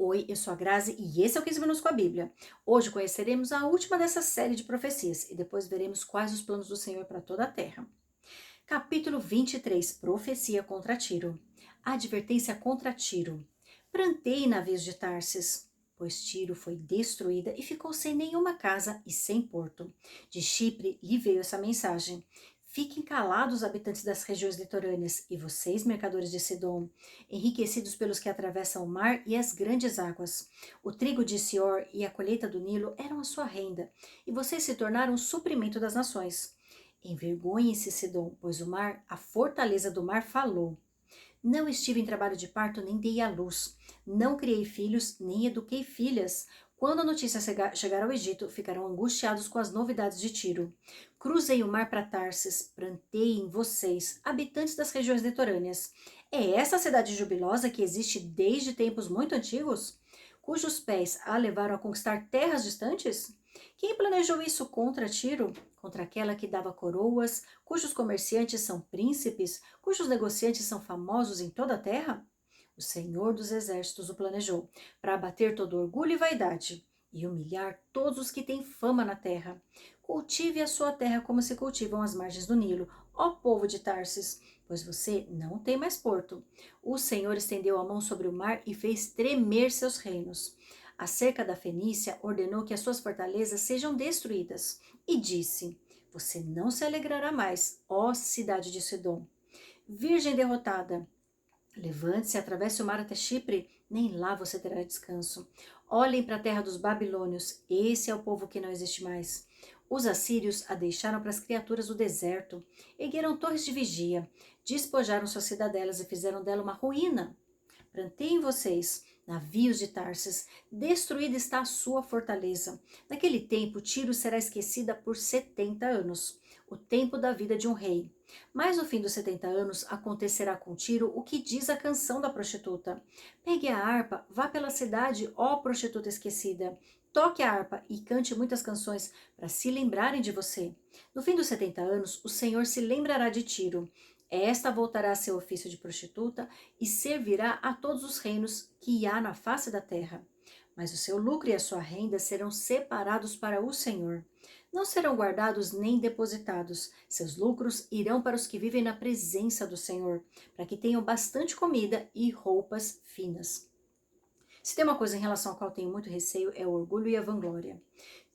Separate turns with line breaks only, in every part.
Oi, eu sou a Grazi e esse é o 15 Minutos com a Bíblia. Hoje conheceremos a última dessa série de profecias e depois veremos quais os planos do Senhor para toda a terra. Capítulo 23, Profecia contra Tiro. Advertência contra Tiro. Plantei navios de Tarsis, pois Tiro foi destruída e ficou sem nenhuma casa e sem porto. De Chipre lhe veio essa mensagem: fiquem calados, habitantes das regiões litorâneas, e vocês, mercadores de Sidom, enriquecidos pelos que atravessam o mar e as grandes águas. O trigo de Sior e a colheita do Nilo eram a sua renda, e vocês se tornaram o suprimento das nações. Envergonhem-se, Sidom, pois o mar, a fortaleza do mar, falou. Não estive em trabalho de parto, nem dei à luz. Não criei filhos, nem eduquei filhas. Quando a notícia chegar ao Egito, ficarão angustiados com as novidades de Tiro. Cruzei o mar para Tarsis, plantei em vocês, habitantes das regiões litorâneas. É essa a cidade jubilosa que existe desde tempos muito antigos? Cujos pés a levaram a conquistar terras distantes? Quem planejou isso contra Tiro? Contra aquela que dava coroas, cujos comerciantes são príncipes, cujos negociantes são famosos em toda a terra? O Senhor dos Exércitos o planejou, para abater todo orgulho e vaidade, e humilhar todos os que têm fama na terra. Cultive a sua terra como se cultivam as margens do Nilo, ó povo de Tarsis, pois você não tem mais porto. O Senhor estendeu a mão sobre o mar e fez tremer seus reinos. Acerca da Fenícia, ordenou que as suas fortalezas sejam destruídas, e disse: você não se alegrará mais, ó cidade de Sidom. Virgem derrotada, levante-se, atravesse o mar até Chipre, nem lá você terá descanso. Olhem para a terra dos babilônios, esse é o povo que não existe mais. Os assírios a deixaram para as criaturas do deserto, ergueram torres de vigia, despojaram suas cidadelas e fizeram dela uma ruína. Plantei em vocês navios de Tarsis, destruída está a sua fortaleza. Naquele tempo, Tiro será esquecida por 70 anos, o tempo da vida de um rei. Mas no fim dos 70 anos acontecerá com Tiro o que diz a canção da prostituta. Pegue a harpa, vá pela cidade, ó prostituta esquecida. Toque a harpa e cante muitas canções para se lembrarem de você. No fim dos 70 anos, o Senhor se lembrará de Tiro. Esta voltará a seu ofício de prostituta e servirá a todos os reinos que há na face da terra. Mas o seu lucro e a sua renda serão separados para o Senhor. Não serão guardados nem depositados. Seus lucros irão para os que vivem na presença do Senhor, para que tenham bastante comida e roupas finas. Se tem uma coisa em relação à qual tenho muito receio, é o orgulho e a vanglória.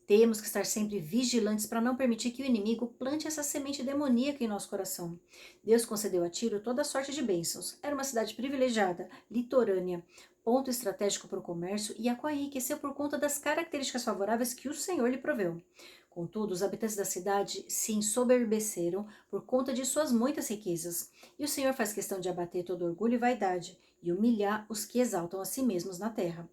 Temos que estar sempre vigilantes para não permitir que o inimigo plante essa semente demoníaca em nosso coração. Deus concedeu a Tiro toda sorte de bênçãos. Era uma cidade privilegiada, litorânea, ponto estratégico para o comércio e a qual enriqueceu por conta das características favoráveis que o Senhor lhe proveu. Contudo, os habitantes da cidade se ensoberbeceram por conta de suas muitas riquezas. E o Senhor faz questão de abater todo orgulho e vaidade e humilhar os que exaltam a si mesmos na terra.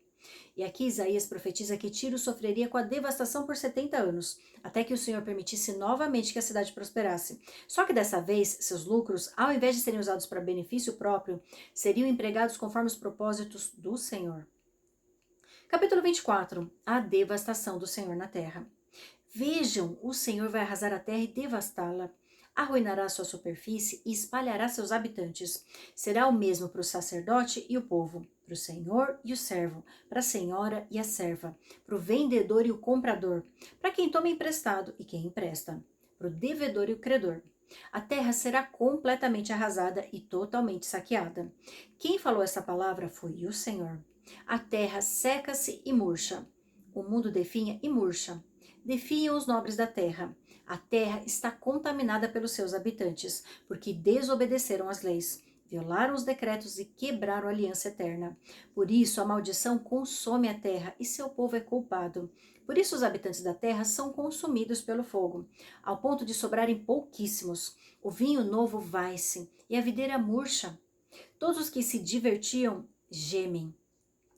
E aqui Isaías profetiza que Tiro sofreria com a devastação por 70 anos, até que o Senhor permitisse novamente que a cidade prosperasse. Só que dessa vez, seus lucros, ao invés de serem usados para benefício próprio, seriam empregados conforme os propósitos do Senhor. Capítulo 24. A devastação do Senhor na terra. Vejam, o Senhor vai arrasar a terra e devastá-la. Arruinará sua superfície e espalhará seus habitantes. Será o mesmo para o sacerdote e o povo, para o senhor e o servo, para a senhora e a serva, para o vendedor e o comprador, para quem toma emprestado e quem empresta, para o devedor e o credor. A terra será completamente arrasada e totalmente saqueada. Quem falou essa palavra foi o Senhor. A terra seca-se e murcha. O mundo definha e murcha. Defiam os nobres da terra. A terra está contaminada pelos seus habitantes, porque desobedeceram às leis, violaram os decretos e quebraram a aliança eterna. Por isso a maldição consome a terra e seu povo é culpado. Por isso os habitantes da terra são consumidos pelo fogo, ao ponto de sobrarem pouquíssimos. O vinho novo vai-se e a videira murcha. Todos os que se divertiam gemem.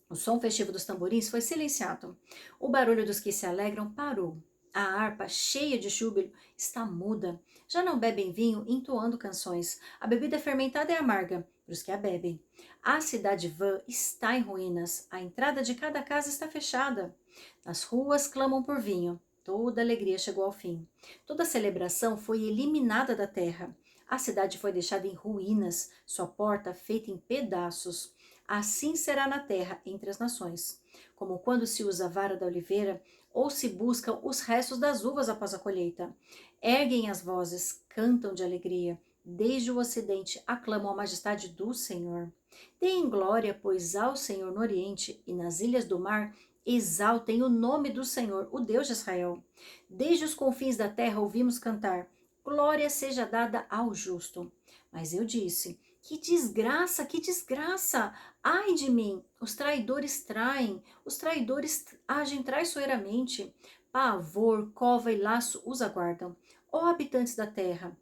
O som festivo dos tamborins foi silenciado. O barulho dos que se alegram parou. A harpa, cheia de júbilo, está muda. Já não bebem vinho entoando canções. A bebida fermentada é amarga para os que a bebem. A cidade vã está em ruínas. A entrada de cada casa está fechada. As ruas clamam por vinho. Toda alegria chegou ao fim. Toda celebração foi eliminada da terra. A cidade foi deixada em ruínas, sua porta feita em pedaços. Assim será na terra entre as nações. Como quando se usa a vara da oliveira ou se buscam os restos das uvas após a colheita. Erguem as vozes, cantam de alegria. Desde o ocidente aclamam a majestade do Senhor. Deem glória, pois, ao Senhor no Oriente e nas ilhas do mar exaltem o nome do Senhor, o Deus de Israel. Desde os confins da terra ouvimos cantar: glória seja dada ao justo. Mas eu disse: que desgraça, que desgraça! Ai de mim! Os traidores traem, os traidores agem traiçoeiramente. Pavor, cova e laço os aguardam. Ó habitantes da terra,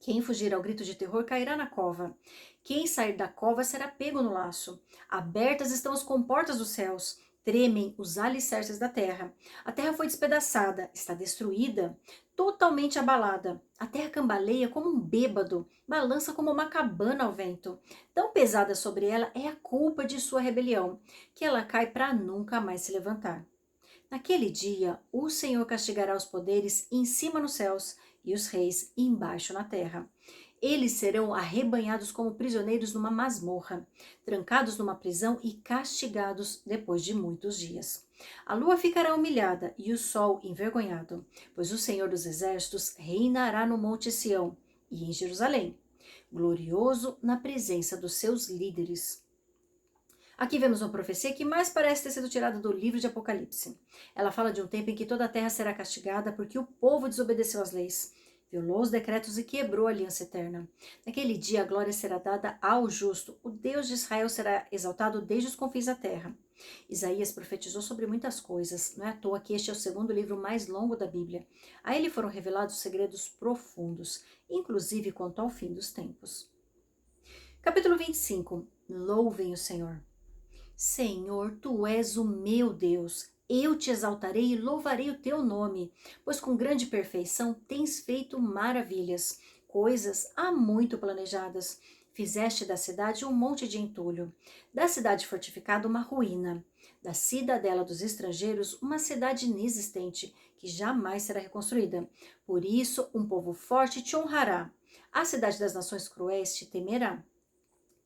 quem fugir ao grito de terror cairá na cova. Quem sair da cova será pego no laço. Abertas estão as comportas dos céus. Tremem os alicerces da terra. A terra foi despedaçada, está destruída, totalmente abalada. A terra cambaleia como um bêbado, balança como uma cabana ao vento. Tão pesada sobre ela é a culpa de sua rebelião, que ela cai para nunca mais se levantar. Naquele dia, o Senhor castigará os poderes em cima nos céus e os reis embaixo na terra. Eles serão arrebanhados como prisioneiros numa masmorra, trancados numa prisão e castigados depois de muitos dias. A lua ficará humilhada e o sol envergonhado, pois o Senhor dos Exércitos reinará no Monte Sião e em Jerusalém, glorioso na presença dos seus líderes. Aqui vemos uma profecia que mais parece ter sido tirada do livro de Apocalipse. Ela fala de um tempo em que toda a terra será castigada porque o povo desobedeceu às leis, violou os decretos e quebrou a aliança eterna. Naquele dia a glória será dada ao justo, o Deus de Israel será exaltado desde os confins da terra. Isaías profetizou sobre muitas coisas, não é à toa que este é o segundo livro mais longo da Bíblia. A ele foram revelados segredos profundos, inclusive quanto ao fim dos tempos. Capítulo 25. Louvem o Senhor. Senhor, tu és o meu Deus. Eu te exaltarei e louvarei o teu nome, pois com grande perfeição tens feito maravilhas, coisas há muito planejadas. Fizeste da cidade um monte de entulho, da cidade fortificada uma ruína, da cidadela dos estrangeiros uma cidade inexistente, que jamais será reconstruída. Por isso, um povo forte te honrará. A cidade das nações cruéis te temerá.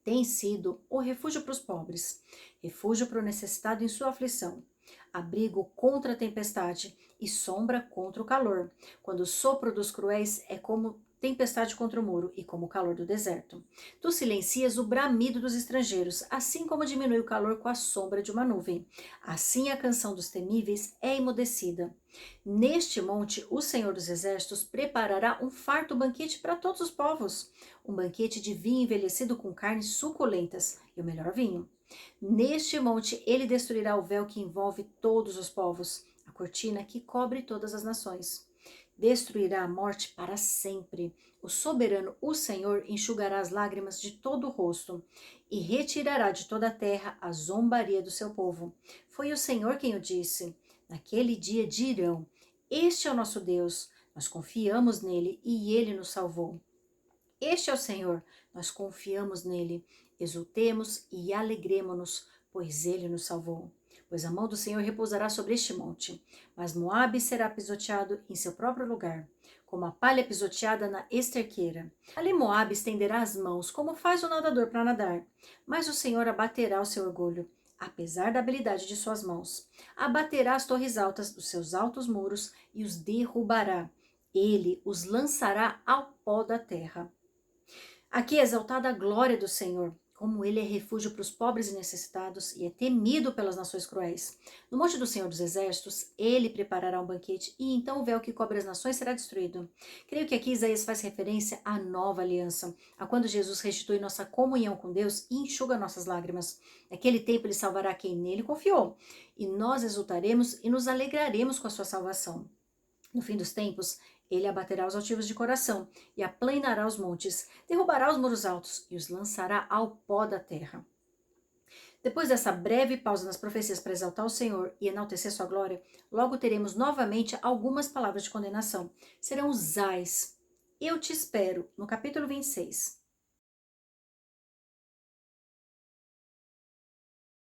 Tem sido o refúgio para os pobres, refúgio para o necessitado em sua aflição, abrigo contra a tempestade e sombra contra o calor, quando o sopro dos cruéis é como tempestade contra o muro e como o calor do deserto. Tu silencias o bramido dos estrangeiros, assim como diminui o calor com a sombra de uma nuvem. Assim a canção dos temíveis é emudecida. Neste monte, o Senhor dos Exércitos preparará um farto banquete para todos os povos, um banquete de vinho envelhecido com carnes suculentas e o melhor vinho. Neste monte, ele destruirá o véu que envolve todos os povos, a cortina que cobre todas as nações. Destruirá a morte para sempre. O soberano, o Senhor, enxugará as lágrimas de todo o rosto e retirará de toda a terra a zombaria do seu povo. Foi o Senhor quem o disse. Naquele dia dirão: este é o nosso Deus, nós confiamos nele e ele nos salvou. Este é o Senhor, nós confiamos nele, exultemos e alegremo-nos, pois ele nos salvou. Pois a mão do Senhor repousará sobre este monte, mas Moabe será pisoteado em seu próprio lugar, como a palha pisoteada na esterqueira. Ali Moabe estenderá as mãos, como faz o nadador para nadar, mas o Senhor abaterá o seu orgulho, apesar da habilidade de suas mãos. Abaterá as torres altas dos seus altos muros e os derrubará. Ele os lançará ao pó da terra. Aqui é exaltada a glória do Senhor, como ele é refúgio para os pobres e necessitados e é temido pelas nações cruéis. No monte do Senhor dos Exércitos, ele preparará um banquete e então o véu que cobre as nações será destruído. Creio que aqui Isaías faz referência à nova aliança, a quando Jesus restitui nossa comunhão com Deus e enxuga nossas lágrimas. Naquele tempo ele salvará quem nele confiou, e nós exultaremos e nos alegraremos com a sua salvação. No fim dos tempos, ele abaterá os altivos de coração e aplanará os montes, derrubará os muros altos e os lançará ao pó da terra. Depois dessa breve pausa nas profecias para exaltar o Senhor e enaltecer sua glória, logo teremos novamente algumas palavras de condenação. Serão os ais. Eu te espero, no capítulo 26.